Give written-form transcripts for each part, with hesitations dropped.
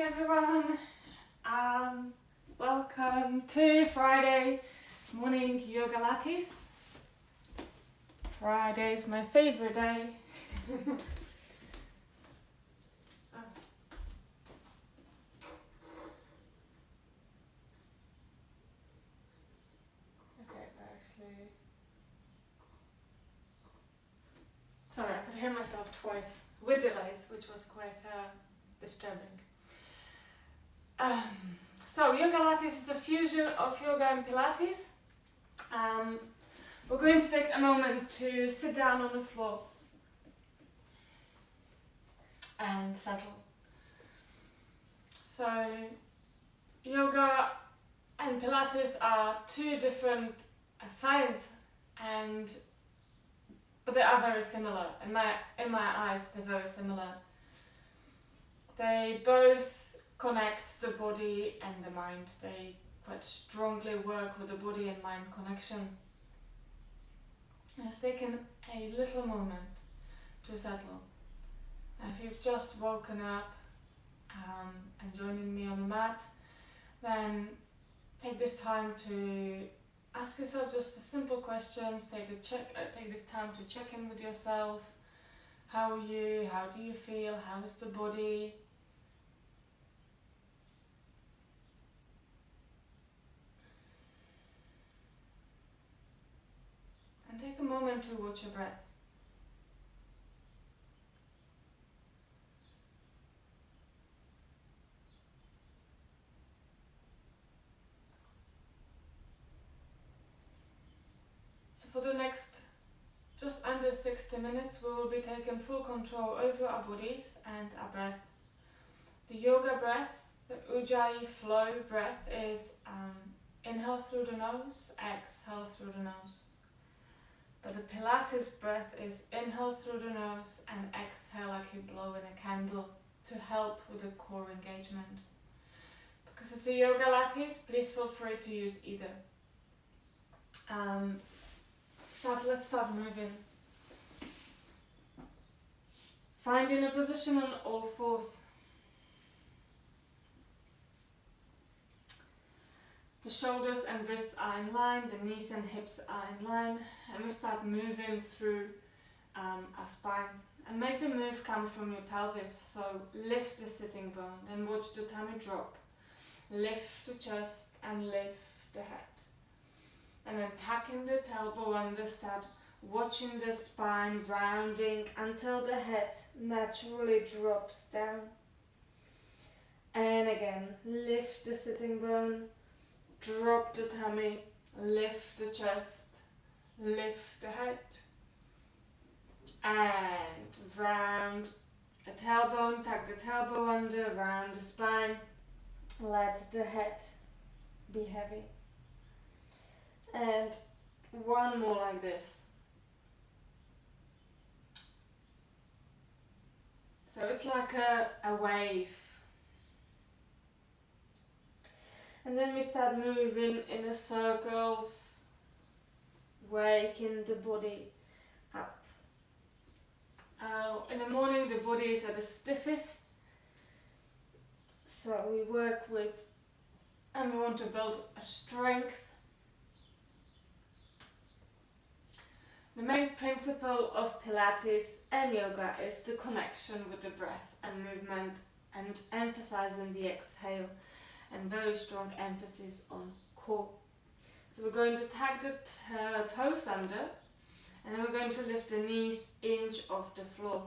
everyone, welcome to Friday morning yoga lattes. Friday is my favorite day. Sorry, I could hear myself twice with delays, which was quite disturbing. So YOGALATES is a fusion of yoga and pilates. We're going to take a moment to sit down on the floor and settle. So yoga and pilates are two different science, but they are very similar. In my eyes, they're very similar. They both connect the body and the mind. They quite strongly work with the body and mind connection. Just taking a little moment to settle. Now, if you've just woken up and joining me on the mat, then take this time to ask yourself just the simple questions. Take this time to check in with yourself. How are you? How do you feel? How is the body? And take a moment to watch your breath. So for the next just under 60 minutes, we will be taking full control over our bodies and our breath. The yoga breath, the Ujjayi flow breath, is inhale through the nose, exhale through the nose. But the Pilates breath is inhale through the nose and exhale like you blow in a candle to help with the core engagement. Because it's a yoga lattes, please feel free to use either. Let's start moving. Finding a position on all fours. The shoulders and wrists are in line, the knees and hips are in line, and we start moving through our spine. And make the move come from your pelvis, so lift the sitting bone, then watch the tummy drop. Lift the chest and lift the head. And then tucking the elbow under, start watching the spine rounding until the head naturally drops down. And again, lift the sitting bone. Drop the tummy, lift the chest, lift the head, and round a tailbone, tuck the tailbone under, round the spine, let the head be heavy. And one more like this. So it's like a wave. And then we start moving in the circles, waking the body up. In the morning the body is at the stiffest, so we work with, and we want to build a strength. The main principle of Pilates and yoga is the connection with the breath and movement, and emphasizing the exhale. And very strong emphasis on core. So we're going to tuck the toes under, and then we're going to lift the knees inch off the floor.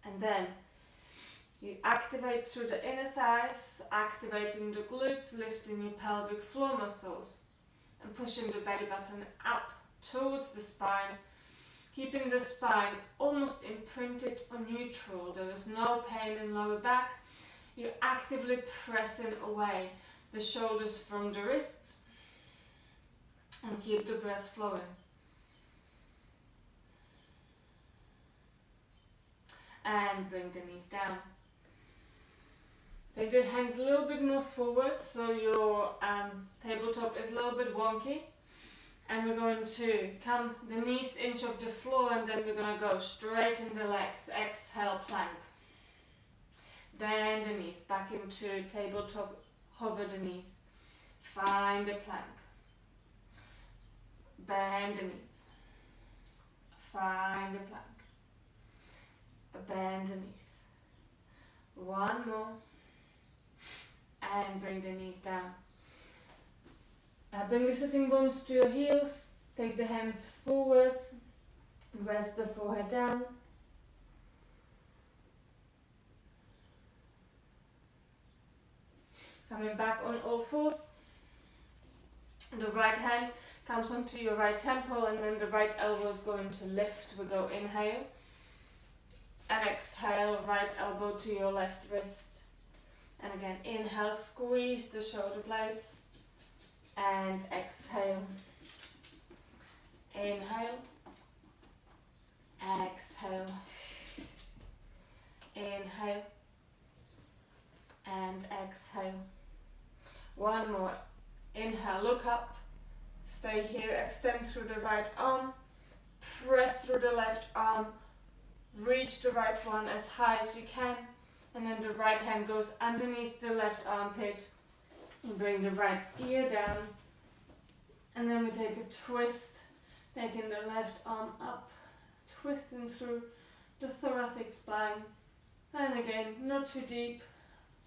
And then you activate through the inner thighs, activating the glutes, lifting your pelvic floor muscles, and pushing the belly button up towards the spine, keeping the spine almost imprinted on neutral. There is no pain in lower back. You're actively pressing away the shoulders from the wrists and keep the breath flowing. And bring the knees down. Take the hands a little bit more forward so your tabletop is a little bit wonky. And we're going to come the knees inch off the floor, and then we're going to go straight in the legs. Exhale, plank. Bend the back into tabletop, hover the knees. Find a plank. Bend the knees. Find a plank. Bend the knees. One more. And bring the knees down. Now bring the sitting bones to your heels. Take the hands forwards. Rest the forehead down. Coming back on all fours. The right hand comes onto your right temple and then the right elbow is going to lift. We go inhale. And exhale, right elbow to your left wrist. And again, inhale, squeeze the shoulder blades. And exhale. Inhale. Exhale. Inhale. And exhale. One more. Inhale, look up. Stay here, extend through the right arm. Press through the left arm. Reach the right one as high as you can. And then the right hand goes underneath the left armpit. You bring the right ear down. And then we take a twist. Taking the left arm up. Twisting through the thoracic spine. And again, not too deep.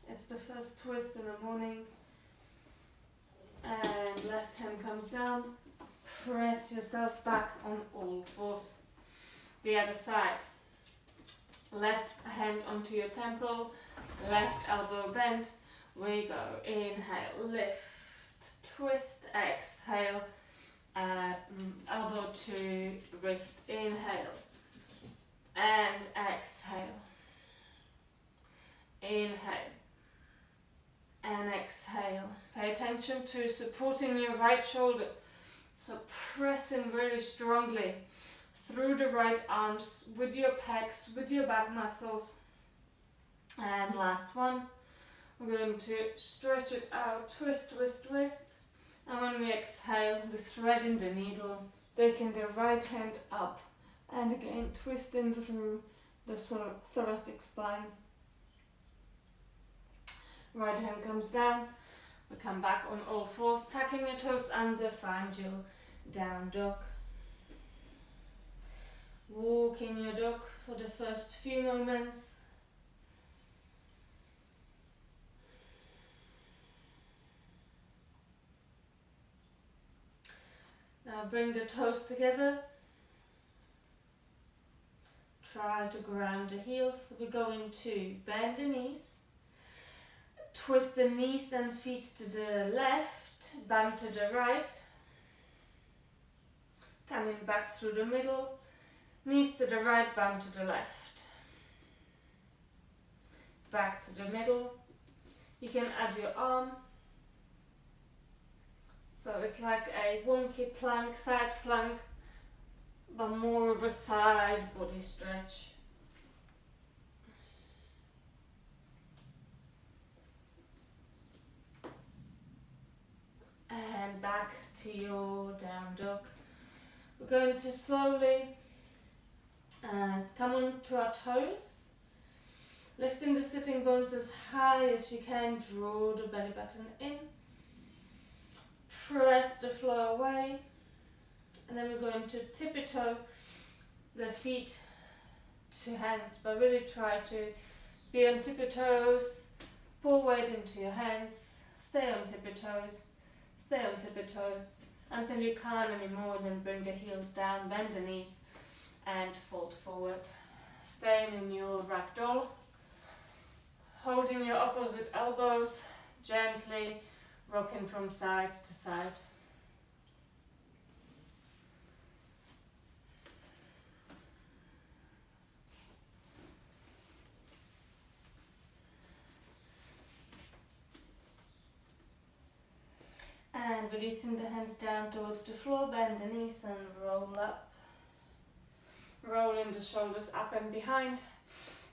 It's the first twist in the morning. And left hand comes down. Press yourself back on all fours. The other side. Left hand onto your temple. Left elbow bent. We go. Inhale, lift, twist, exhale. Elbow to wrist. Inhale. And exhale. Inhale. And exhale. Pay attention to supporting your right shoulder. So press in really strongly through the right arms with your pecs, with your back muscles. And last one. We're going to stretch it out. Twist, twist, twist. And when we exhale, we thread in the needle. Taking the right hand up. And again, twisting through the thoracic spine. Right hand comes down. We come back on all fours, tucking your toes under, find your down dog. Walking your dog for the first few moments. Now bring the toes together. Try to ground the heels. We're going to bend the knees. Twist the knees and feet to the left, bump to the right. Coming back through the middle, knees to the right, bump to the left. Back to the middle. You can add your arm. So it's like a wonky plank, side plank, but more of a side body stretch. And back to your down dog. We're going to slowly come on to our toes. Lifting the sitting bones as high as you can. Draw the belly button in. Press the floor away. And then we're going to tippy-toe the feet to hands. But really try to be on tippy toes. Pull weight into your hands. Stay on tippy toes. Stay on tippy toes until you can't anymore, and then bring the heels down, bend the knees and fold forward. Staying in your ragdoll, holding your opposite elbows, gently rocking from side to side. And releasing the hands down towards the floor, bend the knees and roll up. Rolling the shoulders up and behind.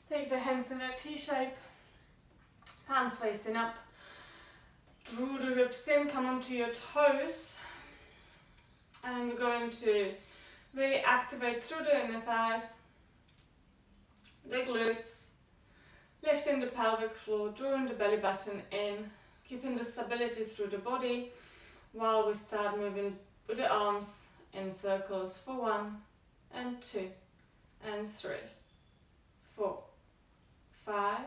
Take the hands in a T-shape. Palms facing up. Draw the ribs in, come onto your toes. And we're going to really activate through the inner thighs, the glutes, Lifting the pelvic floor, drawing the belly button in, keeping the stability through the body while we start moving with the arms in circles for 1 and 2 and 3, 4, 5,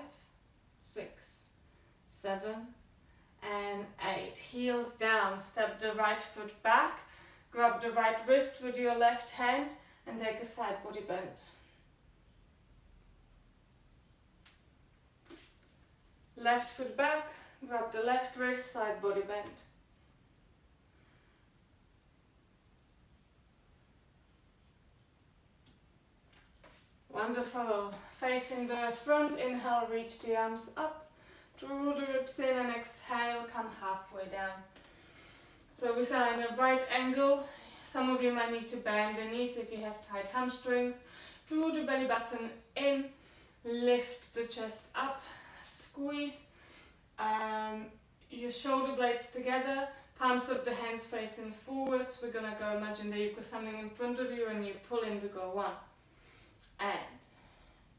6, 7 and 8. Heels down, step the right foot back, grab the right wrist with your left hand and take a side body bend. Left foot back, grab the left wrist, side body bend. Wonderful. Facing the front, inhale, reach the arms up, draw the ribs in and exhale, come halfway down. So we are in a right angle. Some of you might need to bend the knees if you have tight hamstrings. Draw the belly button in, lift the chest up, squeeze your shoulder blades together, palms of the hands facing forwards. We're gonna go, imagine that you've got something in front of you and you pull in, we go 1 and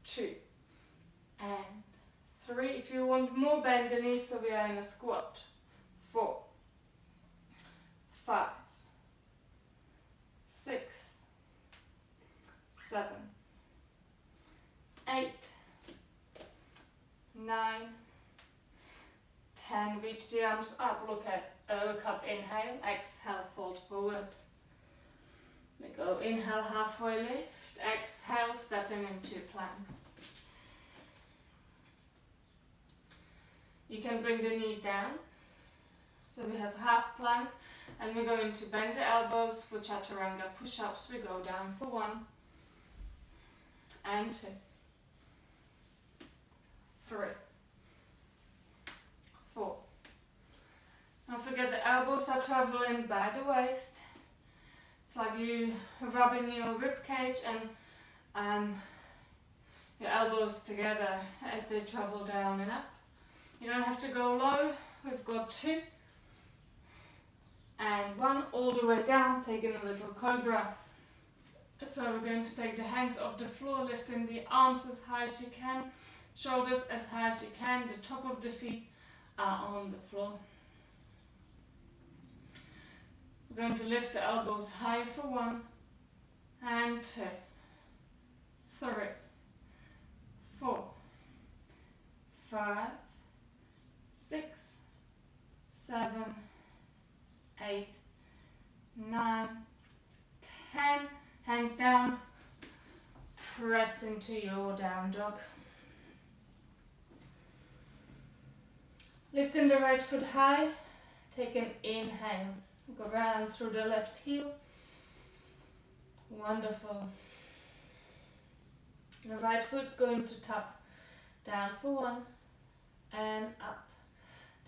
2 and 3. If you want more, bend the knees so we are in a squat. 4, 5, 6, 7, 8, 9, 10. Reach the arms up, look up, inhale, exhale, fold forwards. We go inhale, halfway lift, exhale, stepping into plank. You can bring the knees down. So we have half plank and we're going to bend the elbows for chaturanga push-ups. We go down for 1 and 2, 3, 4. Don't forget the elbows are traveling by the waist. It's like you rubbing your rib cage and your elbows together as they travel down and up. You don't have to go low. We've got 2 and 1 all the way down, taking a little cobra. So we're going to take the hands off the floor, lifting the arms as high as you can, shoulders as high as you can, the top of the feet are on the floor. We're going to lift the elbows high for 1 and 2, 3, 4, 5, 6, 7, 8, 9, 10. Hands down, press into your down dog. Lifting the right foot high, take an inhale. Go round through the left heel. Wonderful. The right foot's going to tap down for 1 and up.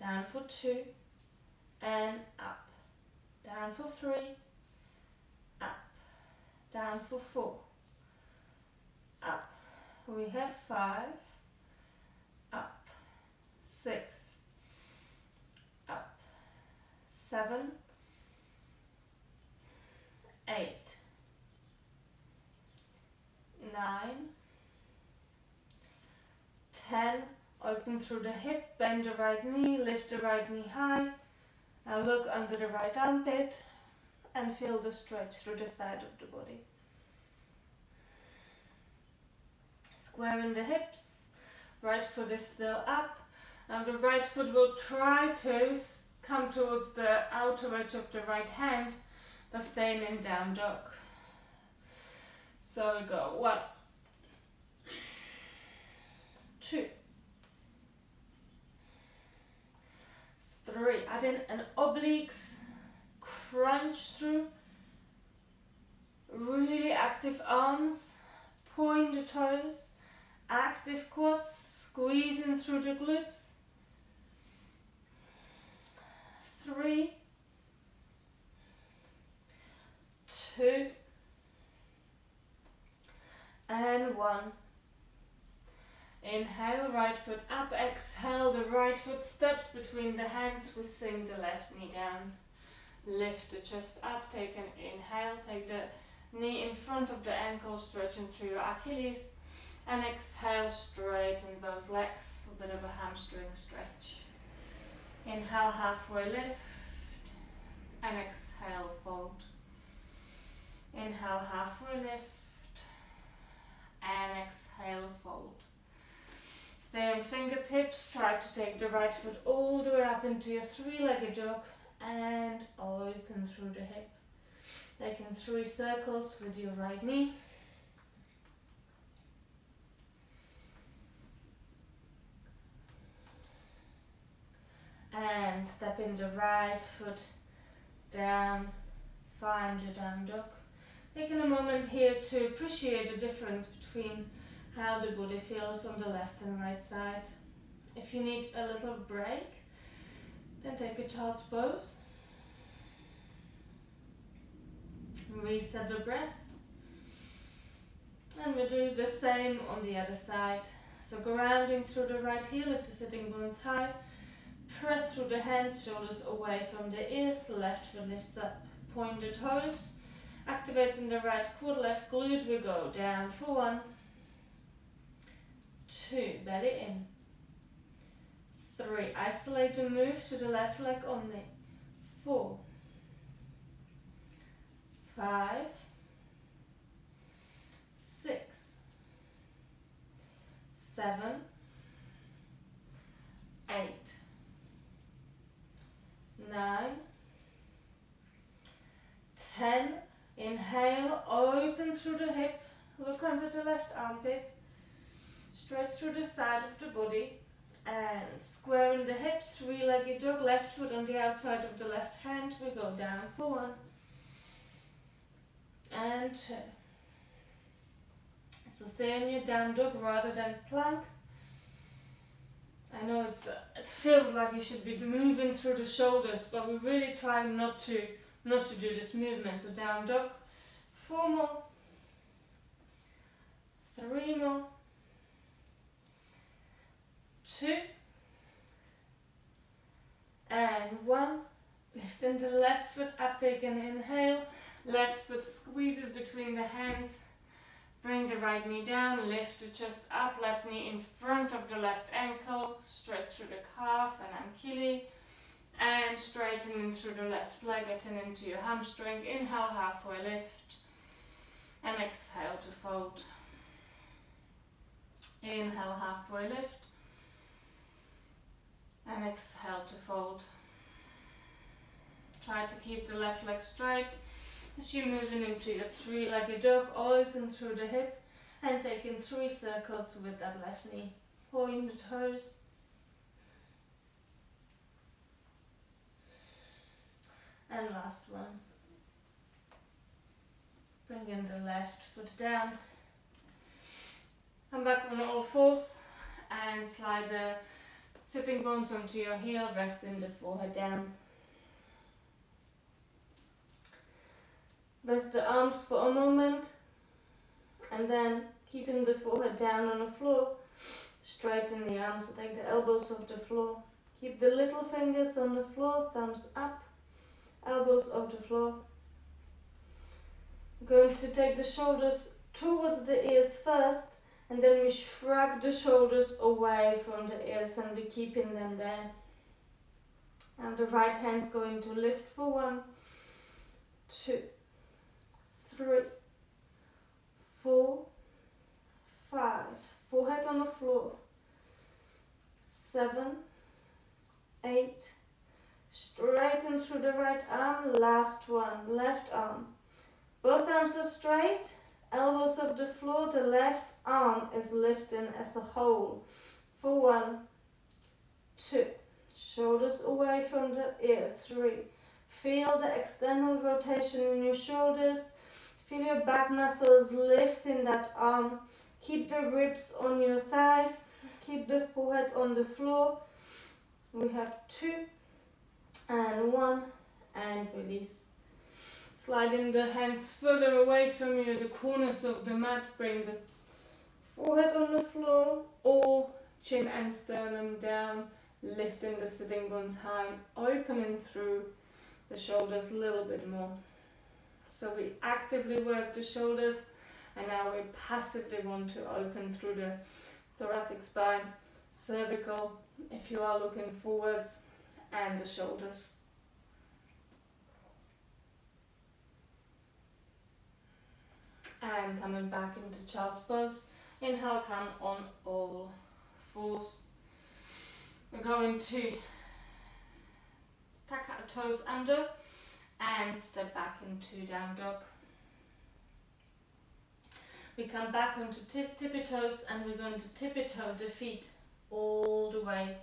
Down for 2 and up. Down for 3, up. Down for 4, up. We have 5, up. 6, up. 7, 8, 9, 10. Open through the hip, bend the right knee, lift the right knee high. Now look under the right armpit and feel the stretch through the side of the body. Squaring the hips, right foot is still up. Now the right foot will try to come towards the outer edge of the right hand, but staying in down dog. So we go 1, 2, 3. Add in an obliques, crunch through, really active arms, point the toes, active quads, squeezing through the glutes. 3, 2 and 1. Inhale, right foot up, exhale, the right foot steps between the hands, we sink the left knee down. Lift the chest up, take an inhale, take the knee in front of the ankle, stretching through your Achilles. And exhale, straighten those legs for a bit of a hamstring stretch. Inhale, halfway lift, and exhale, fold. Inhale, halfway lift, and exhale, fold. Stay on fingertips, try to take the right foot all the way up into your three-legged dog and open through the hip. Taking 3 circles with your right knee. And stepping the right foot down, find your down dog. Taking a moment here to appreciate the difference between how the body feels on the left and right side. If you need a little break, then take a child's pose. Reset the breath. And we'll do the same on the other side. So grounding through the right heel, lift the sitting bones high. Press through the hands, shoulders away from the ears, left foot lifts up. Point the toes. Activating the right quad, left glute, we go down for 1, 2, belly in, 3, isolate the move to the left leg only, 4, 5, 6, 7, 8, 9, 10. Inhale, open through the hip, look under the left armpit, stretch through the side of the body, and square in the hip, three-legged dog, left foot on the outside of the left hand, we go down for 1, and 2. So stay on your down dog rather than plank. I know it feels like you should be moving through the shoulders, but we really try not to do this movement. So down dog, 4 more, 3 more, 2, and 1. Lifting the left foot up, take an inhale, left foot squeezes between the hands, bring the right knee down, lift the chest up, left knee in front of the left ankle, stretch through the calf and Achilles. And straightening through the left leg, getting into your hamstring. Inhale, halfway lift. And exhale to fold. Inhale, halfway lift. And exhale to fold. Try to keep the left leg straight as you're moving into your three-legged dog. Open through the hip and taking 3 circles with that left knee. Point the toes. And last one. Bringing the left foot down. Come back on all fours and slide the sitting bones onto your heel, resting the forehead down. Rest the arms for a moment and then keeping the forehead down on the floor, straighten the arms, so take the elbows off the floor. Keep the little fingers on the floor, thumbs up. Elbows off the floor. Going to take the shoulders towards the ears first, and then we shrug the shoulders away from the ears and we're keeping them there. And the right hand's going to lift for 1, 2, 3, 4, 5. Forehead on the floor. 7, 8. Straighten through the right arm, last one, left arm. Both arms are straight, elbows off the floor, the left arm is lifting as a whole. For 1, 2, shoulders away from the ears, 3. Feel the external rotation in your shoulders, feel your back muscles lifting that arm. Keep the ribs on your thighs, keep the forehead on the floor. We have 2. And 1, and release. Sliding the hands further away from you, the corners of the mat, bring the forehead on the floor or chin and sternum down, lifting the sitting bones high, opening through the shoulders a little bit more. So we actively work the shoulders And now we passively want to open through the thoracic spine, cervical if you are looking forwards, and the shoulders. And coming back into child's pose. Inhale, come on all fours. We're going to tuck our toes under and step back into down dog. We come back onto tippy toes and we're going to tippy toe the feet all the way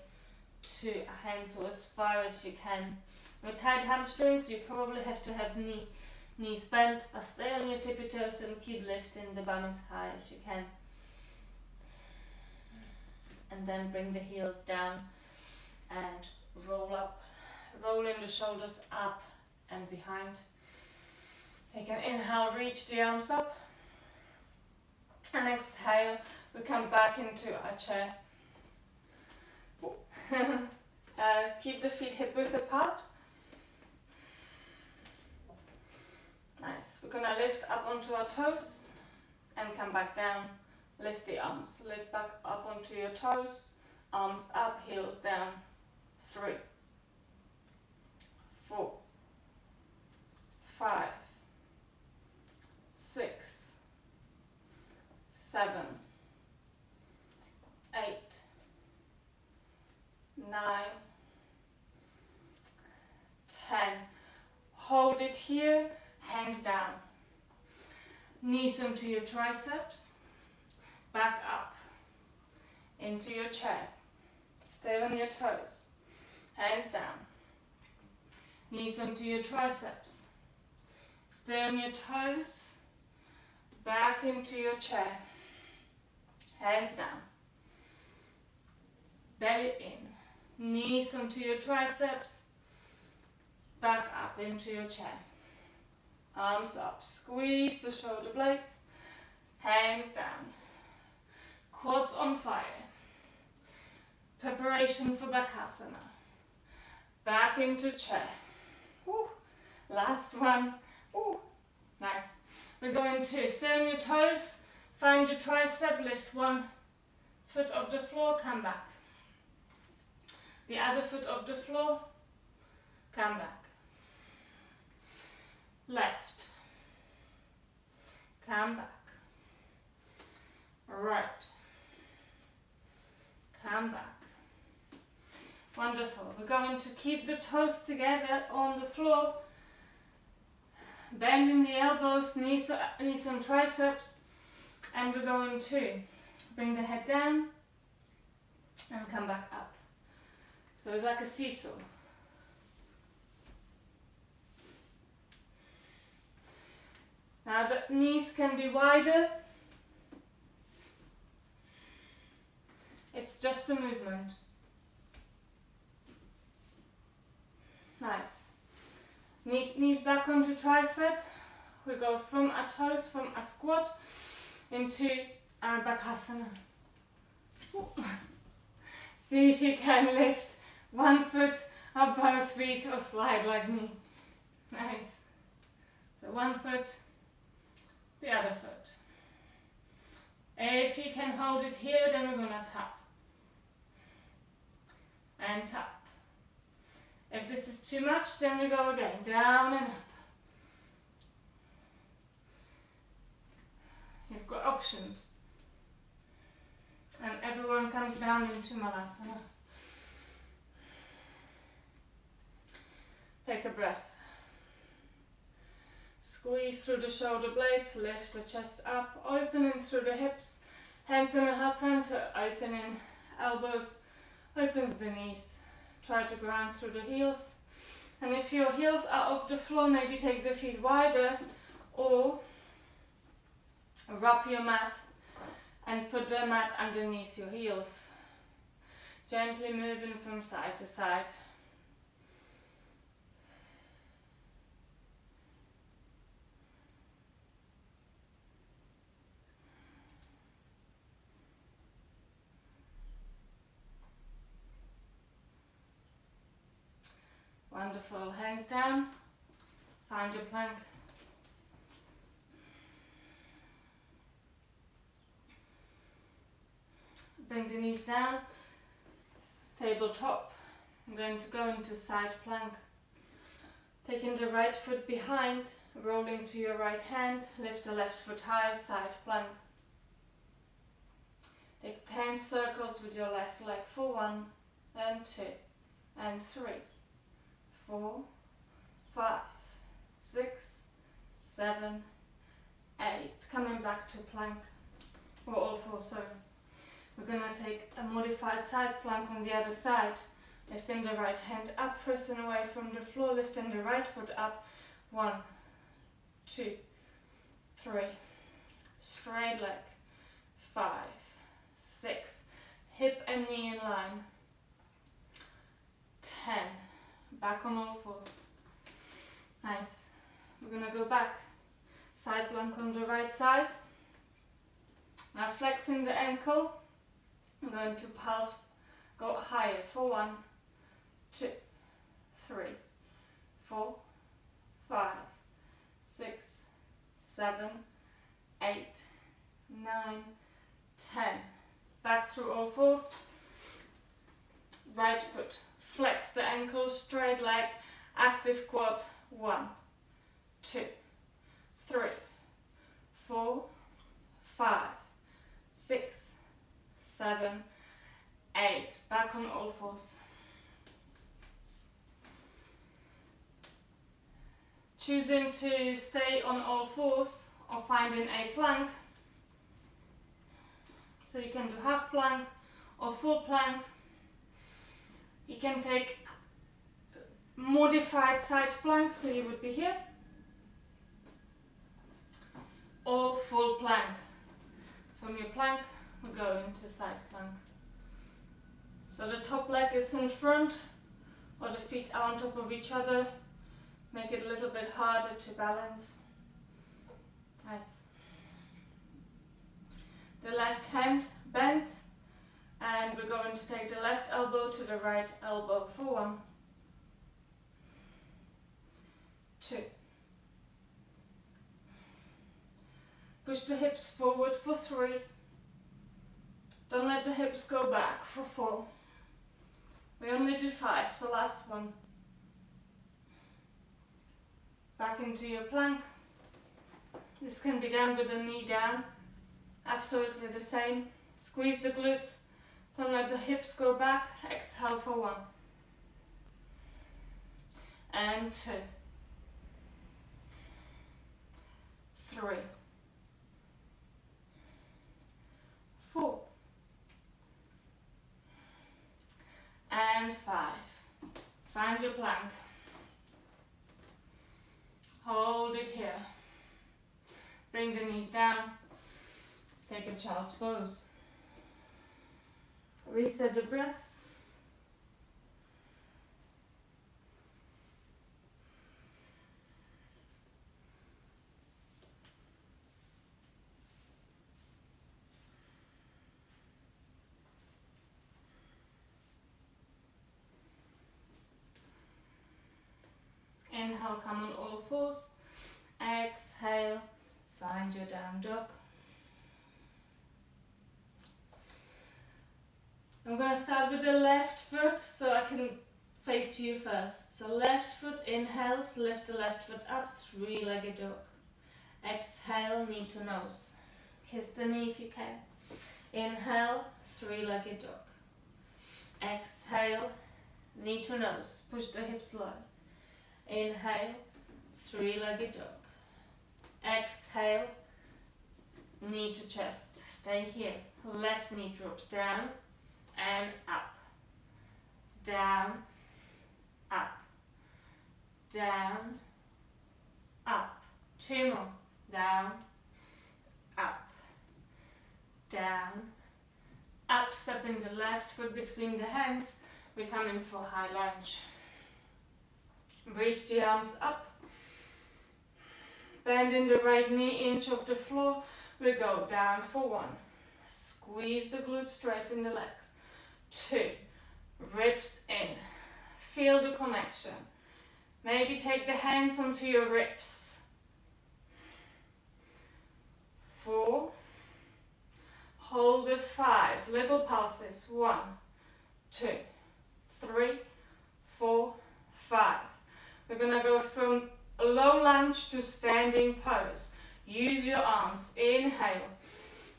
to a hands or as far as you can. With tight hamstrings, you probably have to have knees bent, but stay on your tippy toes and keep lifting the bum as high as you can. And then bring the heels down and roll up, rolling the shoulders up and behind. You can inhale, reach the arms up, and exhale, we come back into our chair. Keep the feet hip width apart. Nice. We're gonna lift up onto our toes and come back down. Lift the arms, lift back up onto your toes, arms up, heels down. 3, 4, 5, 6, 7, 8, 9, 10. Hold it here, hands down. Knees onto your triceps. Back up into your chair. Stay on your toes. Hands down. Knees onto your triceps. Stay on your toes. Back into your chair. Hands down. Belly in. Knees onto your triceps. Back up into your chair. Arms up. Squeeze the shoulder blades. Hands down. Quads on fire. Preparation for Bakasana. Back into chair. Woo. Last one. Woo. Nice. We're going to stay on your toes. Find your tricep. Lift one foot off the floor. Come back. The other foot off the floor. Come back. Left. Come back. Right. Come back. Wonderful. We're going to keep the toes together on the floor. Bending the elbows, knees on triceps. And we're going to bring the head down and come back up. So it's like a seesaw. Now the knees can be wider. It's just a movement. Nice. Knees back onto tricep. We go from our toes, from a squat into our Bakasana. See if you can lift one foot or both feet or slide like me. Nice. So one foot, the other foot. If you can hold it here, then we're gonna tap. And tap. If this is too much, then we go again, down and up. You've got options. And everyone comes down into Malasana. Take a breath. Squeeze through the shoulder blades, lift the chest up, opening through the hips, hands in the heart center, opening elbows, opens the knees. Try to ground through the heels. And if your heels are off the floor, maybe take the feet wider or wrap your mat and put the mat underneath your heels. Gently moving from side to side. Wonderful. Hands down. Find your plank. Bring the knees down, tabletop. I'm going to go into side plank. Taking the right foot behind, rolling to your right hand, lift the left foot high, side plank. Take 10 circles with your left leg for 1 and 2 and 3, 4, 5, 6, 7, 8. Coming back to plank, or all four, sorry. We're going to take a modified side plank on the other side. Lifting the right hand up, pressing away from the floor, lifting the right foot up. 1, 2, 3. Straight leg. 5, 6. Hip and knee in line. 10. Back on all fours. Nice. We're going to go back. Side plank on the right side. Now flexing the ankle. I'm going to pulse, go higher for 1, 2, 3, 4, 5, 6, 7, 8, 9, 10. Back through all fours. Right foot. Flex the ankle, straight leg, active quad. 1, 2, 3, 4, 5, 6, 7, 8. Back on all fours. Choosing to stay on all fours or finding a plank. So you can do half plank or full plank. You can take modified side plank, so you would be here, or full plank. From your plank, we go into side plank. So the top leg is in front, or the feet are on top of each other. Make it a little bit harder to balance. Nice. The left hand bends, and we're going to take the left elbow to the right elbow for 1, 2. Push the hips forward for 3. Don't let the hips go back for 4. We only do 5, so last one. Back into your plank. This can be done with the knee down. Absolutely the same. Squeeze the glutes. Don't let the hips go back. Exhale for 1. And 2. 3. 4. And 5. Find your plank. Hold it here. Bring the knees down. Take a child's pose. Reset the breath. Inhale, come on all fours. Exhale, find your down dog. I'm going to start with the left foot so I can face you first. So left foot inhales, lift the left foot up, 3-legged dog. Exhale, knee to nose. Kiss the knee if you can. Inhale, 3-legged dog. Exhale, knee to nose. Push the hips low. Inhale, 3-legged dog. Exhale, knee to chest. Stay here. Left knee drops down and up. Down, up. Down, up. 2 more. Down, up. Down, up. Stepping the left foot between the hands. We're coming for high lunge. Reach the arms up. Bending the right knee inch off the floor. We go down for 1. Squeeze the glutes, straighten the legs. 2. Ribs in. Feel the connection. Maybe take the hands onto your ribs. 4. Hold it 5 little pulses. 1, 2, 3, 4, 5. We're gonna go from a low lunge to standing pose. Use your arms. Inhale,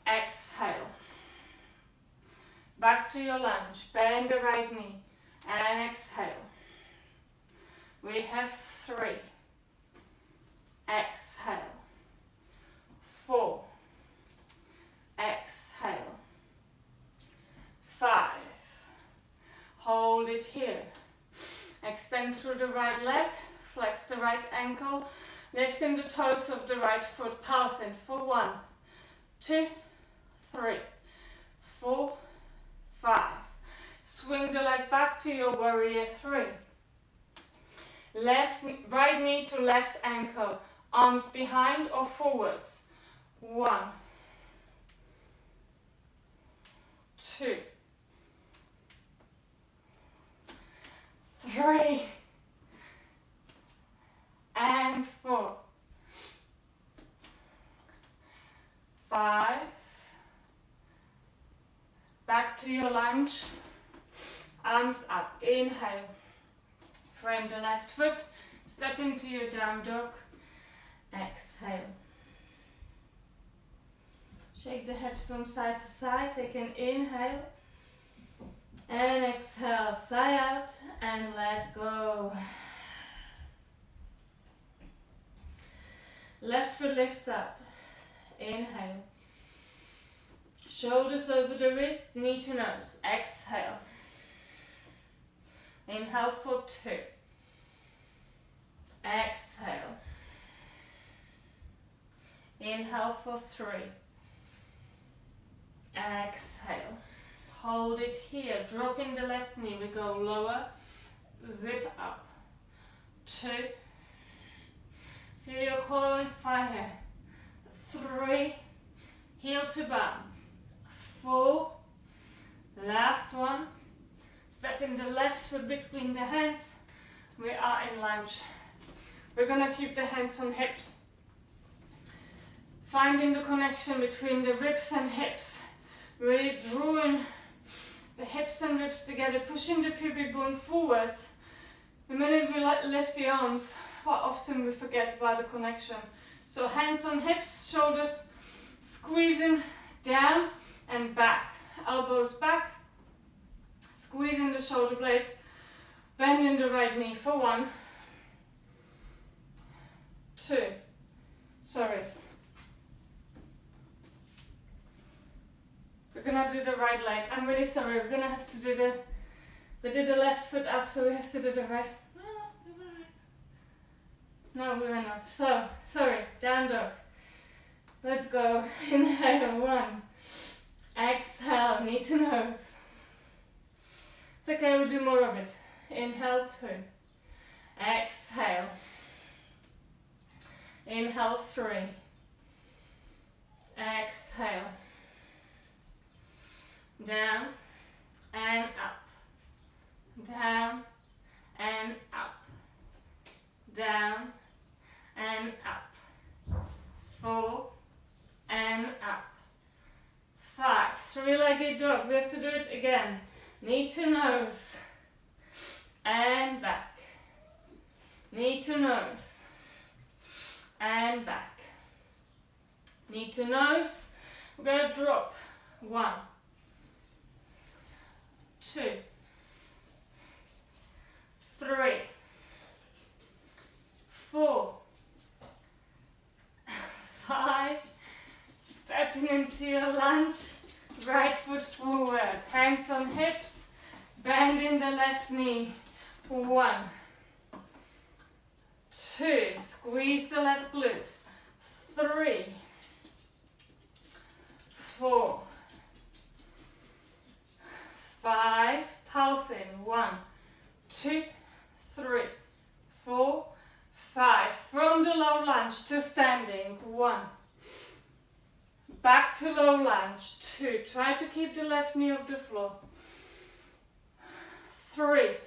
exhale. Back to your lunge. Bend the right knee and exhale. We have 3. Exhale. 4. Exhale. 5. Hold it here. Extend through the right leg. Flex the right ankle. Lifting the toes of the right foot. Pulsing for 1, 2, 3, 4, 5. Swing the leg back to your warrior 3. Right knee to left ankle. Arms behind or forwards. 1, 2, 3, and 4, 5. Back to your lunge. Arms up. Inhale. Frame the left foot. Step into your down dog. Exhale. Shake the head from side to side. Take an inhale. And exhale. Sigh out and let go. Left foot lifts up. Inhale. Shoulders over the wrists, knee to nose. Exhale. Inhale for 2. Exhale. Inhale for 3. Exhale. Hold it here. Dropping the left knee. We go lower. Zip up. 2. Feel your core on fire. 3. Heel to bum. 4. Last one. Stepping the left foot between the hands. We are in lunge. We're gonna keep the hands on hips. Finding the connection between the ribs and hips. Really drawing the hips and ribs together, pushing the pubic bone forwards. The minute we lift the arms, quite often we forget about the connection. So hands on hips, shoulders squeezing down and back. Elbows back. Squeezing the shoulder blades, bending the right knee for 1, 2, we're gonna do the right leg. I'm really sorry, we're gonna have to do we did the left foot up, so we have to do the right. No, we were not. So, sorry, down dog. Let's go. Inhale, 1. Exhale, knee to nose. It's okay, we'll do more of it. Inhale, 2. Exhale. Inhale, 3. Exhale. Down and up. Down and up. Down and up. 4 and up. 5. 3-legged dog. We have to do it again. Knee to nose and back. Knee to nose and back. Knee to nose. We're going to drop. 1, 2, 3, 4, 5. Stepping into your lunge. Right foot forward. Hands on hips. Bending the left knee. 1, 2. Squeeze the left glute. 3, 4, 5. Pulsing. 1, 2, 3, 4, 5. From the low lunge to standing. 1. Back to low lunge. 2. Try to keep the left knee off the floor. 3.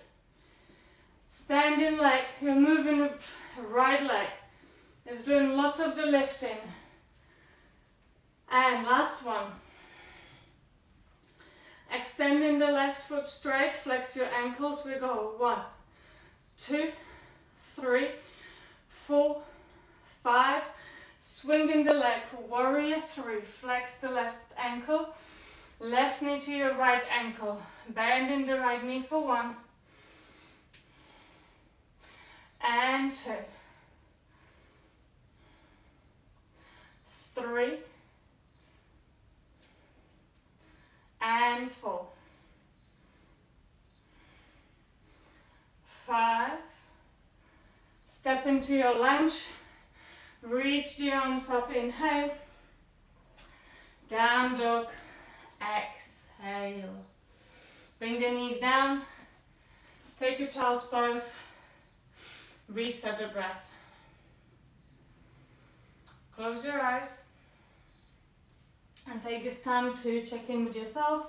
Standing leg. You're moving the right leg. It's doing lots of the lifting. And last one. Extending the left foot straight, flex your ankles. We go 1, 2, 3, 4, 5. Swinging the leg, warrior 3. Flex the left ankle. Left knee to your right ankle. Bending the right knee for 1. And 2. 3. And 4. 5. Step into your lunge. Reach the arms up, inhale. Down dog, exhale. Bring the knees down. Take a child's pose. Reset the breath. Close your eyes. And take this time to check in with yourself.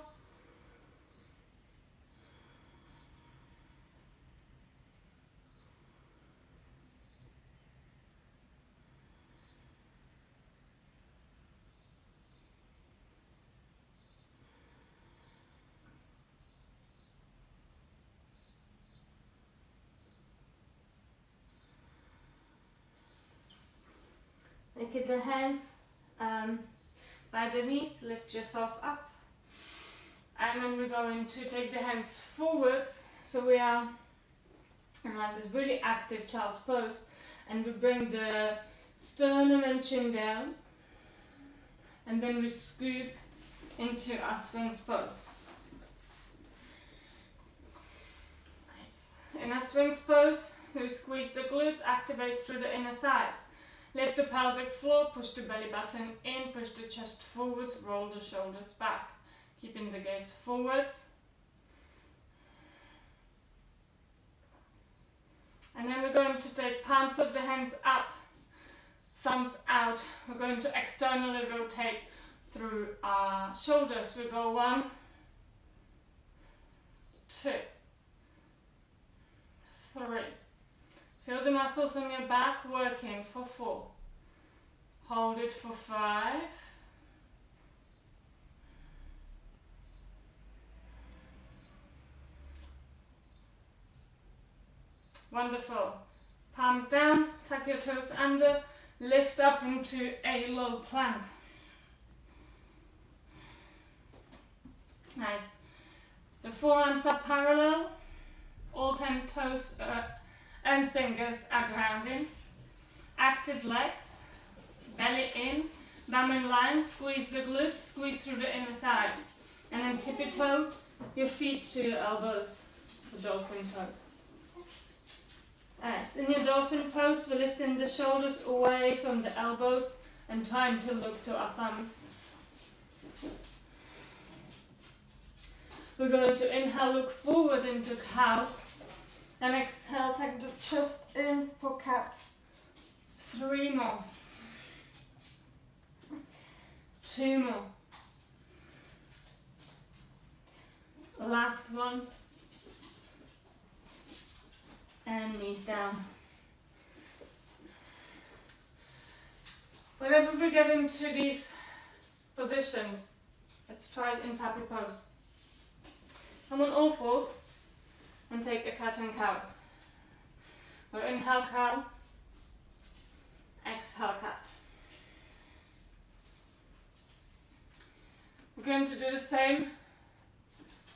Take the hands by the knees, lift yourself up, and then we're going to take the hands forwards, so we are in like this really active child's pose, and we bring the sternum and chin down, and then we scoop into our swings pose. Nice. In our swings pose, we squeeze the glutes, activate through the inner thighs. Lift the pelvic floor, push the belly button in, push the chest forwards, roll the shoulders back. Keeping the gaze forwards. And then we're going to take palms of the hands up, thumbs out. We're going to externally rotate through our shoulders. We go 1, 2, 3. Feel the muscles in your back working for 4. Hold it for 5. Wonderful. Palms down, tuck your toes under, lift up into a low plank. Nice. The forearms are parallel, all 10 toes and fingers are grounding. Active legs, belly in, bum in line, squeeze the glutes, squeeze through the inner thigh. And then tippy toe your feet to your elbows, the dolphin pose. Nice. In your dolphin pose, we're lifting the shoulders away from the elbows and trying to look to our thumbs. We're going to inhale, look forward into cow. And exhale, take the chest in for cat. 3 more. 2 more. Last one. And knees down. Whenever we get into these positions, let's try it in puppy pose. Come on all fours. And take a cat and cow. Or inhale cow, exhale cat. We're going to do the same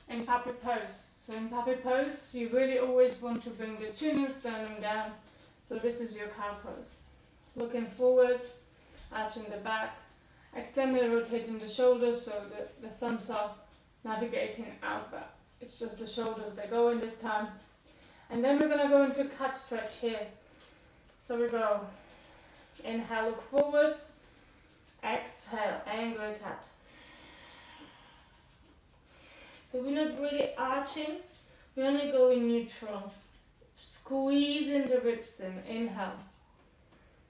in puppy pose. So in puppy pose, you really always want to bring the chin and sternum down. So this is your cow pose. Looking forward, arching the back, extending, rotating the shoulders so the thumbs are navigating out back. It's just the shoulders that go in this time. And then we're going to go into cat stretch here. So we go, inhale, look forwards, exhale, angry cat. So we're not really arching, we only go in neutral. Squeezing the ribs in, inhale.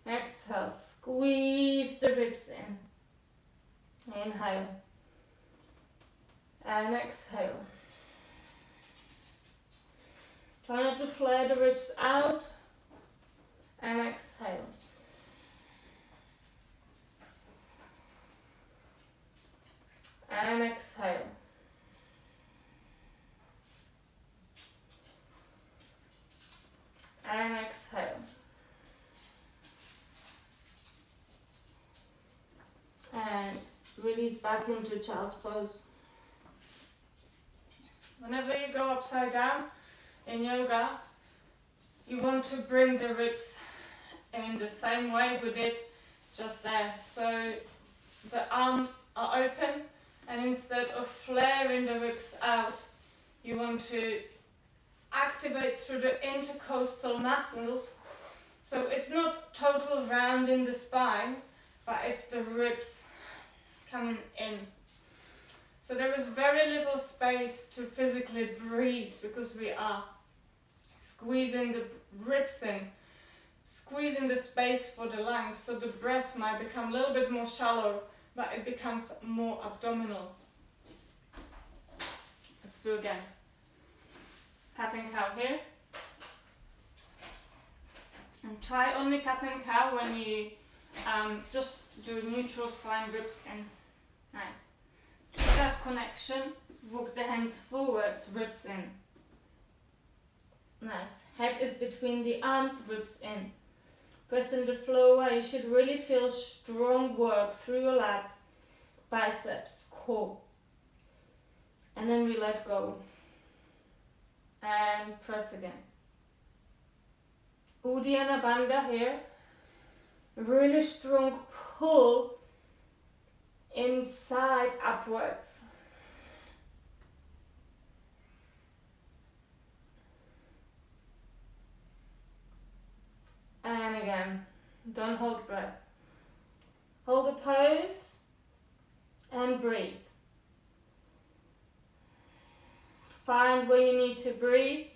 Exhale, squeeze the ribs in. Inhale. And exhale. Try not to flare the ribs out. And exhale. And exhale. back into child's pose. Whenever you go upside down in yoga, you want to bring the ribs in the same way we did just there. So the arms are open, and instead of flaring the ribs out, you want to activate through the intercostal muscles. So it's not total round in the spine, but it's the ribs coming in. So there is very little space to physically breathe because we are squeezing the ribs in, squeezing the space for the lungs. So the breath might become a little bit more shallow, but it becomes more abdominal. Let's do again. Cat and cow here. And try only cat and cow when you just do neutral spine, ribs in. Nice. Keep that connection, walk the hands forwards, ribs in. Nice. Head is between the arms, ribs in. Press in the floor. You should really feel strong work through your lats, biceps, core. And then we let go. And press again. Uddiyana Bandha here. Really strong pull inside upwards. And again, don't hold breath. Hold the pose and breathe. Find where you need to breathe.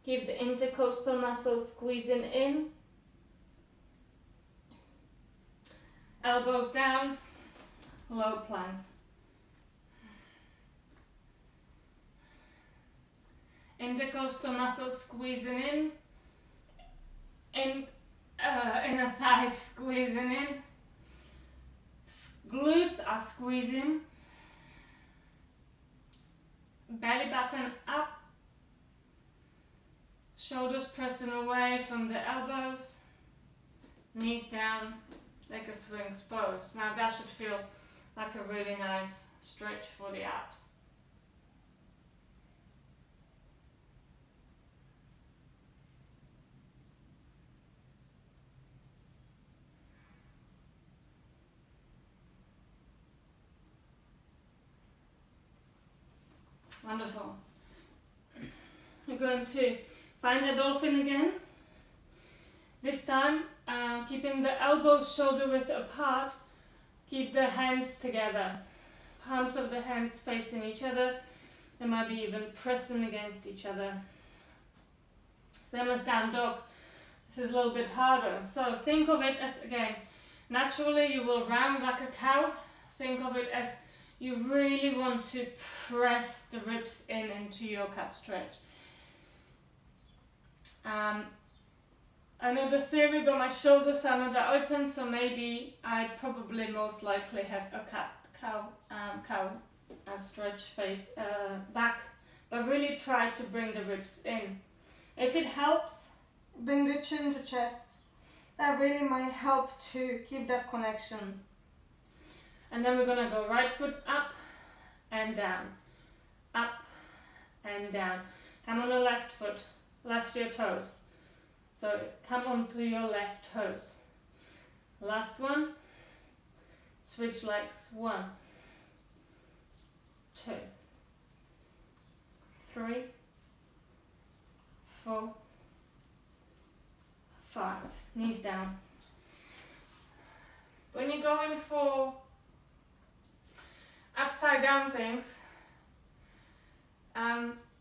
Keep the intercostal muscles squeezing in. Elbows down, low plank. Intercostal muscles squeezing in. Inner thighs squeezing in. Glutes are squeezing. Belly button up. Shoulders pressing away from the elbows. Knees down, like a swings pose. Now that should feel like a really nice stretch for the abs. Wonderful. You're going to find a dolphin again. This time, keeping the elbows shoulder width apart, keep the hands together. Palms of the hands facing each other. They might be even pressing against each other. Same as down dog. This is a little bit harder. So think of it as, again, naturally you will round like a cow. Think of it as you really want to press the ribs in into your cat stretch. I know the theory, but my shoulders are not that open, so maybe I'd probably most likely have a cow stretch face back, but really try to bring the ribs in. If it helps, bring the chin to chest. That really might help to keep that connection. And then we're gonna go right foot up and down, up and down. Come on the left foot, left your toes. So come onto your left toes. Last one. Switch legs. 1, 2, 3, 4, 5. Knees down. When you're going for upside down things,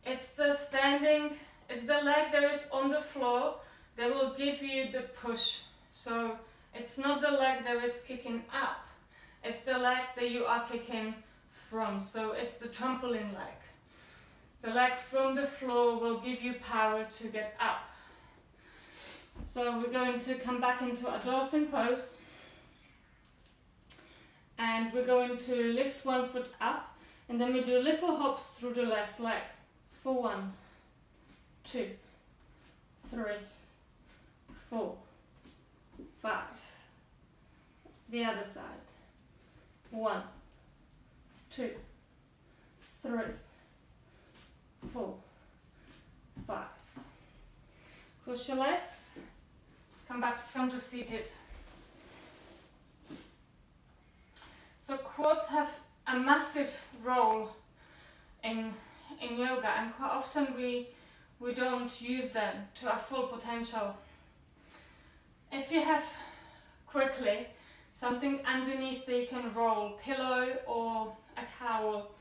it's the standing, it's the leg that is on the floor that will give you the push. So it's not the leg that is kicking up, it's the leg that you are kicking from. So it's the trampoline leg. The leg from the floor will give you power to get up. So we're going to come back into a dolphin pose. And we're going to lift one foot up, and then we do little hops through the left leg. For 1, 2, 3, 4, 5. The other side. 1, 2, 3, 4, 5. Cross your legs, come to seated. So quads have a massive role in yoga, and quite often we don't use them to our full potential. If you have quickly something underneath that you can roll, pillow or a towel,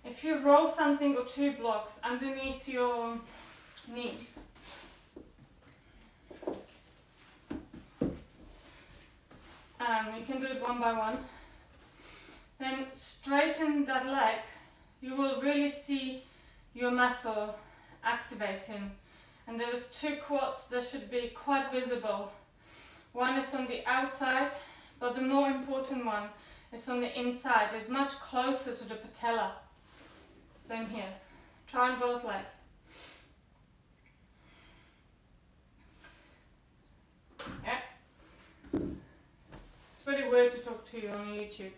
if you roll something or 2 blocks underneath your knees, you can do it one by one, then straighten that leg, you will really see your muscle activating. And there is 2 quads that should be quite visible. One is on the outside, but the more important one is on the inside. It's much closer to the patella. Same here. Try on both legs. Yeah. It's really weird to talk to you on YouTube.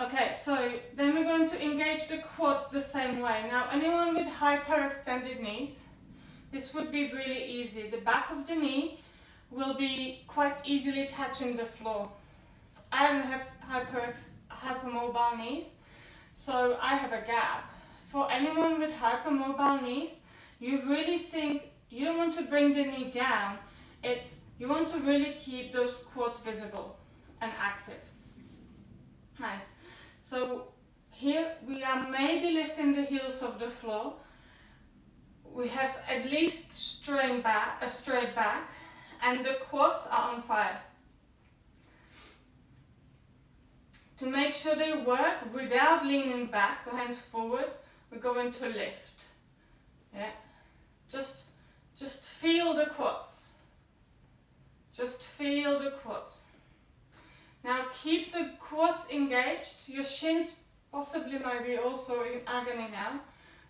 Okay, so then we're going to engage the quads the same way. Now, anyone with hyperextended knees, this would be really easy. The back of the knee will be quite easily touching the floor. I don't have hypermobile knees, so I have a gap. For anyone with hypermobile knees, you really think, you don't want to bring the knee down, you want to really keep those quads visible and active. Nice. So here we are maybe lifting the heels of the floor. We have at least a straight back, and the quads are on fire. To make sure they work without leaning back, so hands forwards, we're going to lift. Yeah. Just feel the quads. Just feel the quads. Now keep the quads engaged. Your shins possibly might be also in agony now.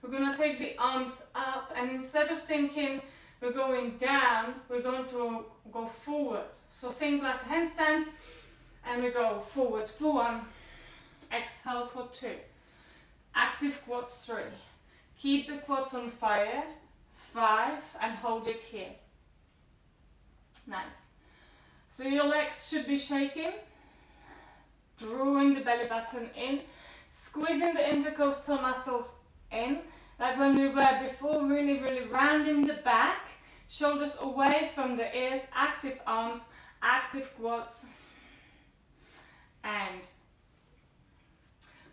We're going to take the arms up, and instead of thinking we're going down, we're going to go forward. So think like a handstand, and we go forwards for 1. Exhale for 2. Active quads 3. Keep the quads on fire. 5, and hold it here. Nice. So your legs should be shaking. Drawing the belly button in, squeezing the intercostal muscles in, like when we were before, really rounding the back, shoulders away from the ears, active arms, active quads. And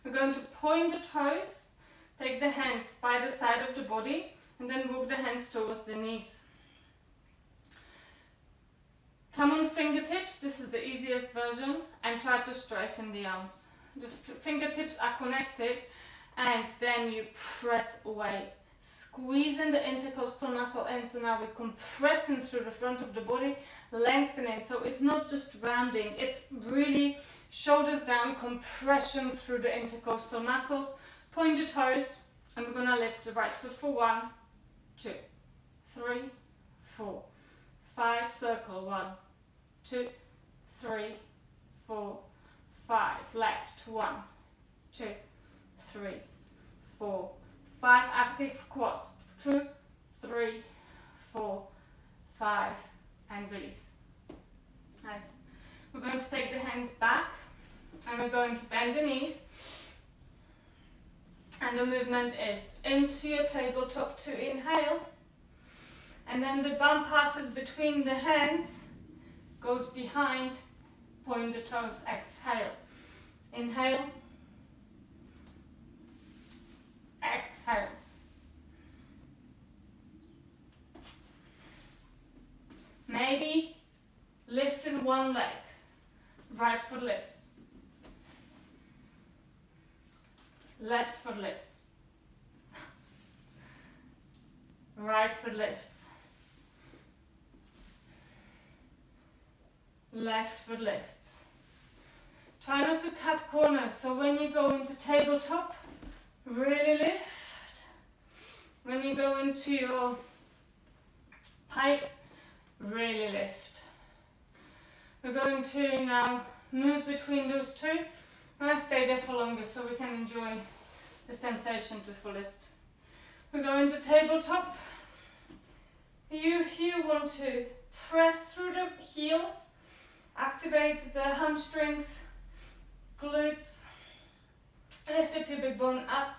we're going to point the toes, take the hands by the side of the body, and then move the hands towards the knees. Come on fingertips, this is the easiest version, and try to straighten the arms. The fingertips are connected, and then you press away, squeezing the intercostal muscle in. So now we're compressing through the front of the body, lengthening. So it's not just rounding, it's really shoulders down, compression through the intercostal muscles. Point the toes, and we're gonna lift the right foot for 1, 2, 3, 4, 5, circle, 1, 2, 3, 4, 5, left, 1, 2, 3, 4, 5, active quads, 2, 3, 4, 5, and release. Nice. We're going to take the hands back, and we're going to bend the knees, and the movement is into your tabletop to inhale, and then the bum passes between the hands, goes behind, point the toes, exhale. Inhale, exhale. Maybe lifting one leg, right foot lifts, left foot lifts, right foot lifts, left foot lifts. Try not to cut corners, so when you go into tabletop, really lift. When you go into your pipe, really lift. We're going to now move between those two. And I stay there for longer so we can enjoy the sensation to fullest. We go into tabletop. You here want to press through the heels, activate the hamstrings, glutes, lift the pubic bone up,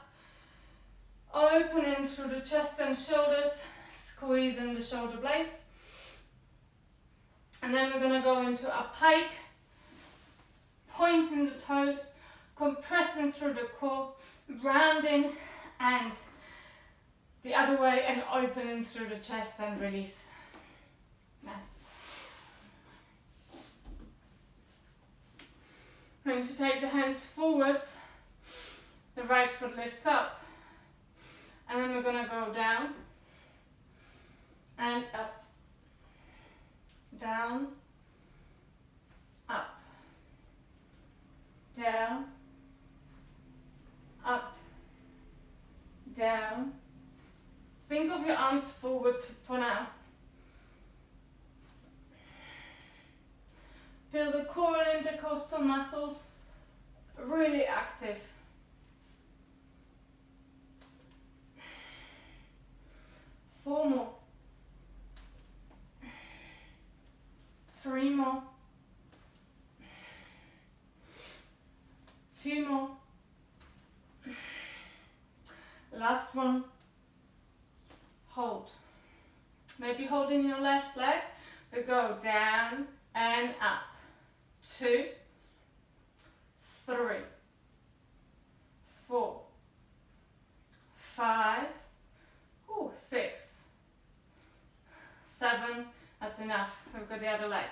opening through the chest and shoulders, squeezing the shoulder blades. And then we're going to go into a pike, pointing the toes, compressing through the core, rounding and the other way and opening through the chest and release. Nice. I'm going to take the hands forwards, the right foot lifts up, and then we're going to go down and up, down, up, down, up, down. Think of your arms forwards for now. Feel the core and intercostal muscles really active. 4 more. 3 more. 2 more. Last one. Hold. Maybe holding your left leg. We go down and up. 2, 3, 4, 5, 6, 7. That's enough. We've got the other leg.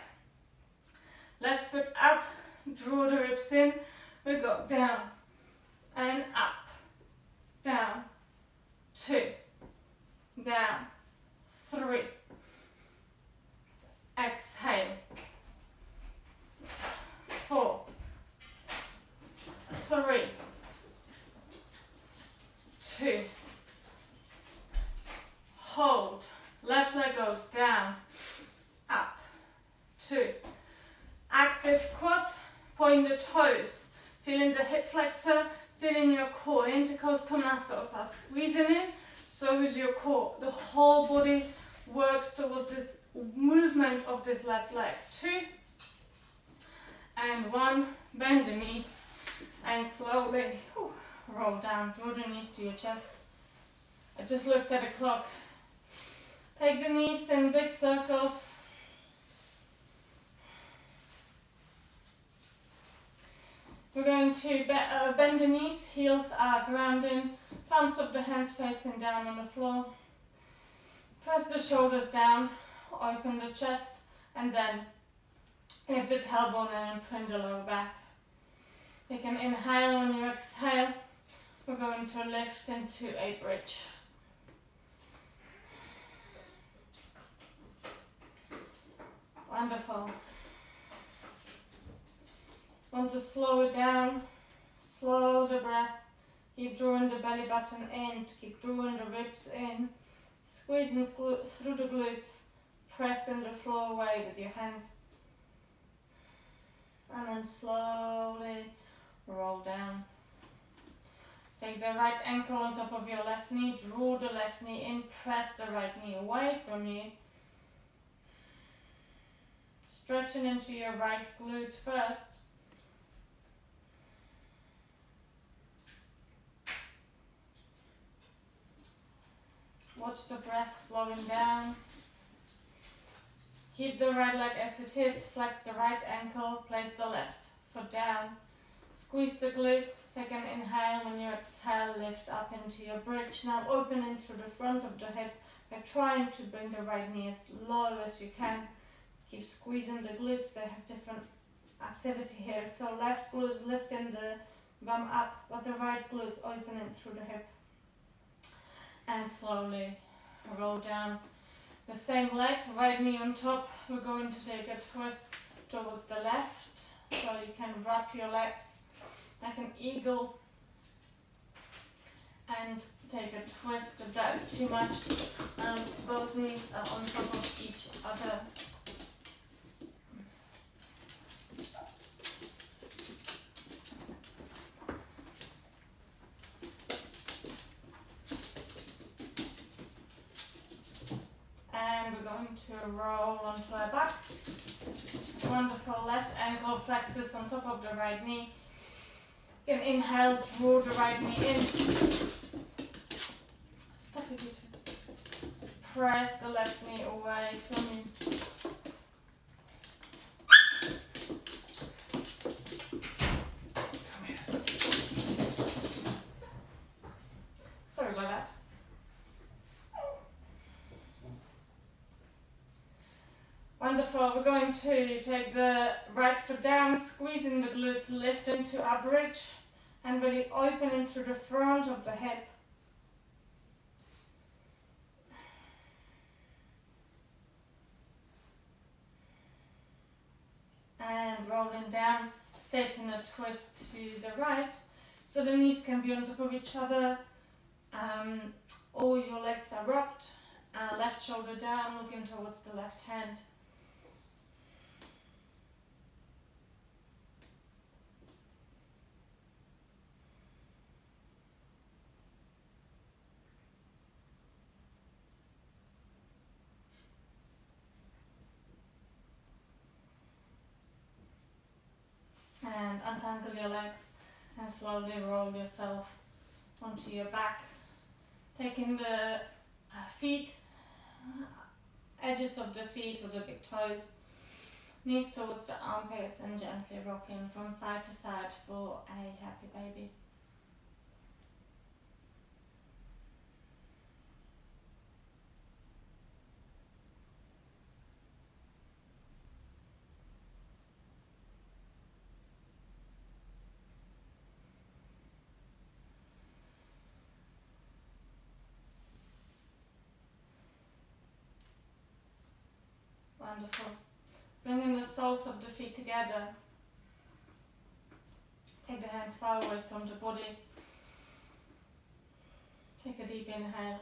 Left foot up. Draw the ribs in. We go down and up. Down. 2. Down. 3. Exhale. 4. 3. 2. Hold. Left leg goes down, up, 2. Active quad, point the toes, feeling the hip flexor, feeling your core, intercostal muscles are squeezing in, so is your core. The whole body works towards this movement of this left leg. 2 and 1, bend the knee and slowly roll down, draw the knees to your chest. I just looked at the clock. Take the knees in big circles. We're going to bend the knees, heels are grounding, palms of the hands facing down on the floor. Press the shoulders down, open the chest, and then lift the tailbone and imprint the lower back. Take an inhale. When you exhale, we're going to lift into a bridge. Wonderful. Want to slow it down, slow the breath, keep drawing the belly button in, keep drawing the ribs in, squeezing through the glutes, pressing the floor away with your hands. And then slowly roll down. Take the right ankle on top of your left knee, draw the left knee in, press the right knee away from you. Stretching into your right glute first. Watch the breath slowing down. Keep the right leg as it is, flex the right ankle, place the left foot down. Squeeze the glutes, take an inhale. When you exhale, lift up into your bridge. Now opening through the front of the hip by trying to bring the right knee as low as you can. Keep squeezing the glutes, they have different activity here. So left glutes lifting the bum up, but the right glutes opening through the hip. And slowly roll down. The same leg, right knee on top. We're going to take a twist towards the left. So you can wrap your legs like an eagle. And take a twist if that is too much. And both knees are on top of each other. going to roll onto our back. Wonderful. Left ankle flexes on top of the right knee. You can inhale, draw the right knee in. Stop it, you two. Press the left knee away from you. Come here. Sorry about that. Wonderful. We're going to take the right foot down, squeezing the glutes, lift into our bridge, and really opening through the front of the hip. And rolling down, taking a twist to the right, so the knees can be on top of each other, or your legs are wrapped, left shoulder down, looking towards the left hand. And untangle your legs and slowly roll yourself onto your back, taking the feet, edges of the feet or the big toes, knees towards the armpits, and gently rocking from side to side for a happy baby. Wonderful. Bringing the soles of the feet together. Take the hands far away from the body. Take a deep inhale.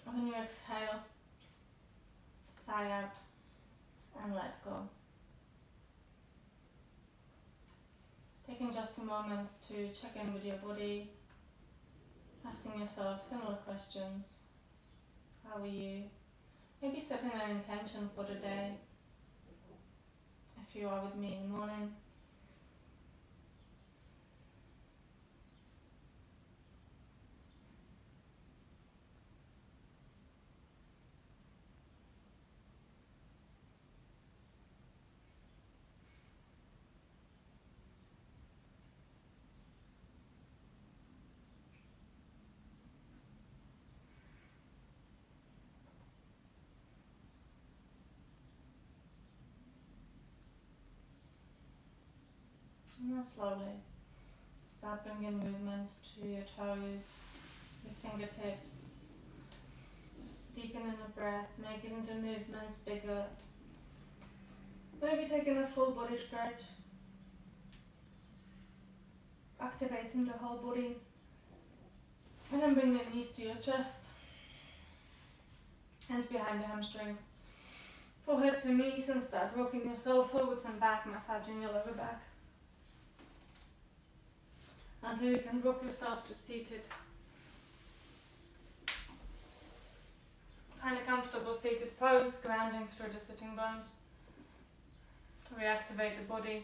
When you exhale, sigh out and let go. Taking just a moment to check in with your body, asking yourself similar questions. How are you? Maybe setting an intention for the day. If you are with me in the morning. And then slowly start bringing movements to your toes, your fingertips, deepening the breath, making the movements bigger. Maybe taking a full body stretch, activating the whole body, and then bring your knees to your chest, hands behind the hamstrings, forehead to knees, and start rocking yourself forwards and back, massaging your lower back. Until you can rock yourself to seated. Find a comfortable seated pose, grounding through the sitting bones. Reactivate the body,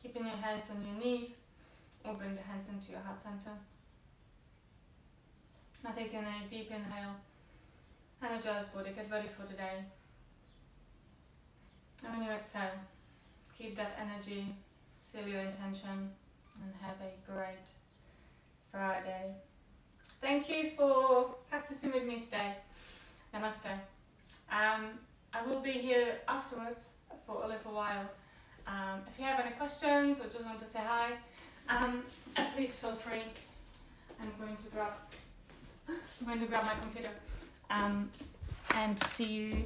keeping your hands on your knees, or bring the hands into your heart center. Now taking a deep inhale, energize body, get ready for the day. And when you exhale, keep that energy, seal your intention, and have a great Friday. Thank you for practicing with me today. Namaste. I will be here afterwards for a little while. If you have any questions or just want to say hi, please feel free. I'm going to grab my computer and see you.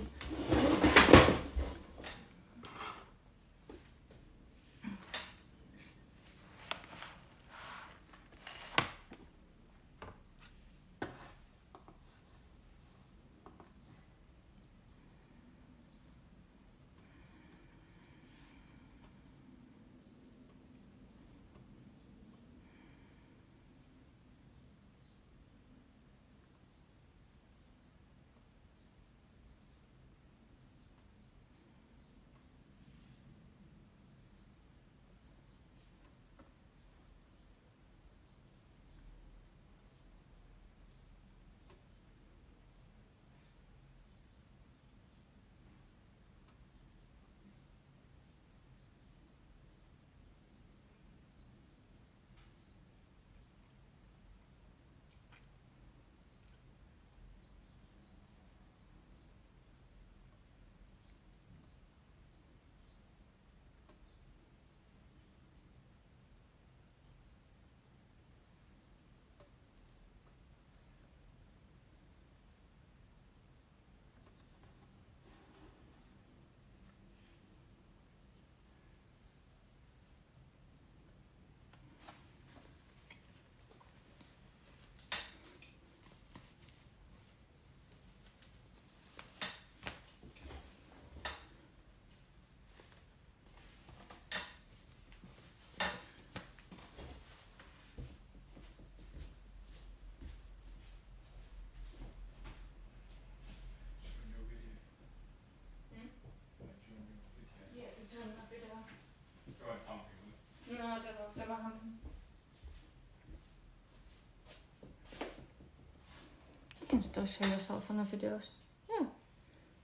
still show yourself on the videos. Yeah.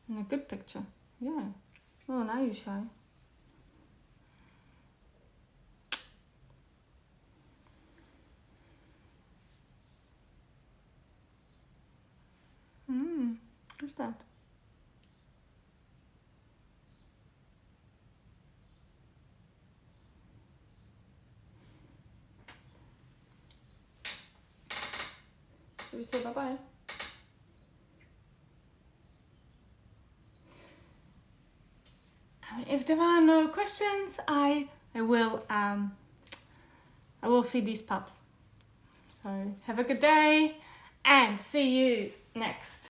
In a good picture. Yeah. Oh, now you shy. What's that? Should we say bye-bye? If there are no questions, I will feed these pups. So have a good day and see you next.